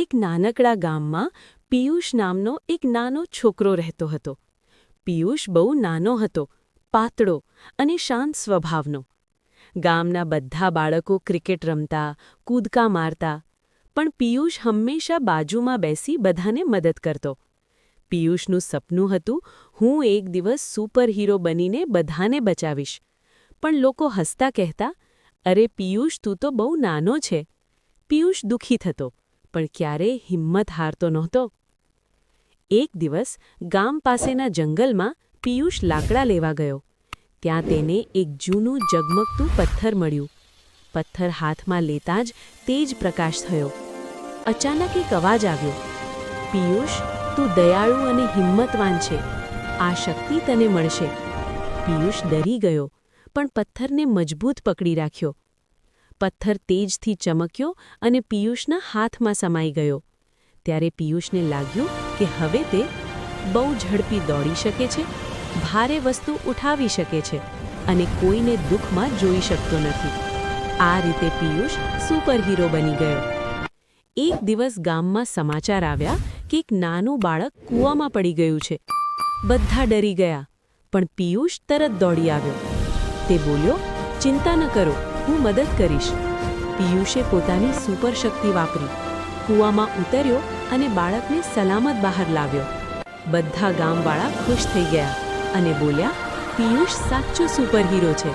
એક નાનકડા ગામમાં પિયુષ નામનો એક નાનો છોકરો રહેતો હતો. પિયુષ બહુ નાનો હતો, પાતળો અને શાંત સ્વભાવનો. ગામના બધા બાળકો ક્રિકેટ રમતા, કૂદકા મારતા, પણ પિયુષ હંમેશા બાજુમાં બેસી બધાને મદદ કરતો. પિયુષનું સપનું હતું, હું એક દિવસ સુપરહીરો બનીને બધાને બચાવીશ. પણ લોકો હસતા કહેતા, અરે પિયુષ, તું તો બહુ નાનો છે. પિયુષ દુઃખી થતો, પણ ક્યારેય હિંમત હારતો નહોતો. એક દિવસ ગામ પાસેના જંગલમાં પિયુષ લાકડા લેવા ગયો. ત્યાં તેને એક જૂનું ઝગમગતું પથ્થર મળ્યું. પથ્થર હાથમાં લેતા જ તેજ પ્રકાશ થયો. અચાનક એક અવાજ આવ્યો, પિયુષ, તું દયાળુ અને હિંમતવાન છે. આ શક્તિ તને મળશે. પિયુષ ડરી ગયો, પણ પથ્થરને મજબૂત પકડી રાખ્યો. પથ્થર તેજથી ચમક્યો અને પિયુષના હાથમાં સમાઈ ગયો. ત્યારે પિયુષને લાગ્યું કે હવે તે બહુ ઝડપી દોડી શકે છે, ભારે વસ્તુ ઉઠાવી શકે છે અને કોઈને દુઃખમાં જોઈ શકતો નથી. આ રીતે પિયુષ સુપરહીરો બની ગયો. એક દિવસ ગામમાં સમાચાર આવ્યા કે એક નાનું બાળક કૂવામાં પડી ગયું છે. બધા ડરી ગયા, પણ પિયુષ તરત દોડી આવ્યો. તે બોલ્યો, ચિંતા ન કરો, હું મદદ કરીશ. પિયુષે પોતાની સુપર શક્તિ વાપરી, કૂવામાં ઉતર્યો અને બાળકને સલામત બહાર લાવ્યો. બધા ગામવાળા ખુશ થઈ ગયા અને બોલ્યા, પિયુષ સાચો સુપરહીરો છે.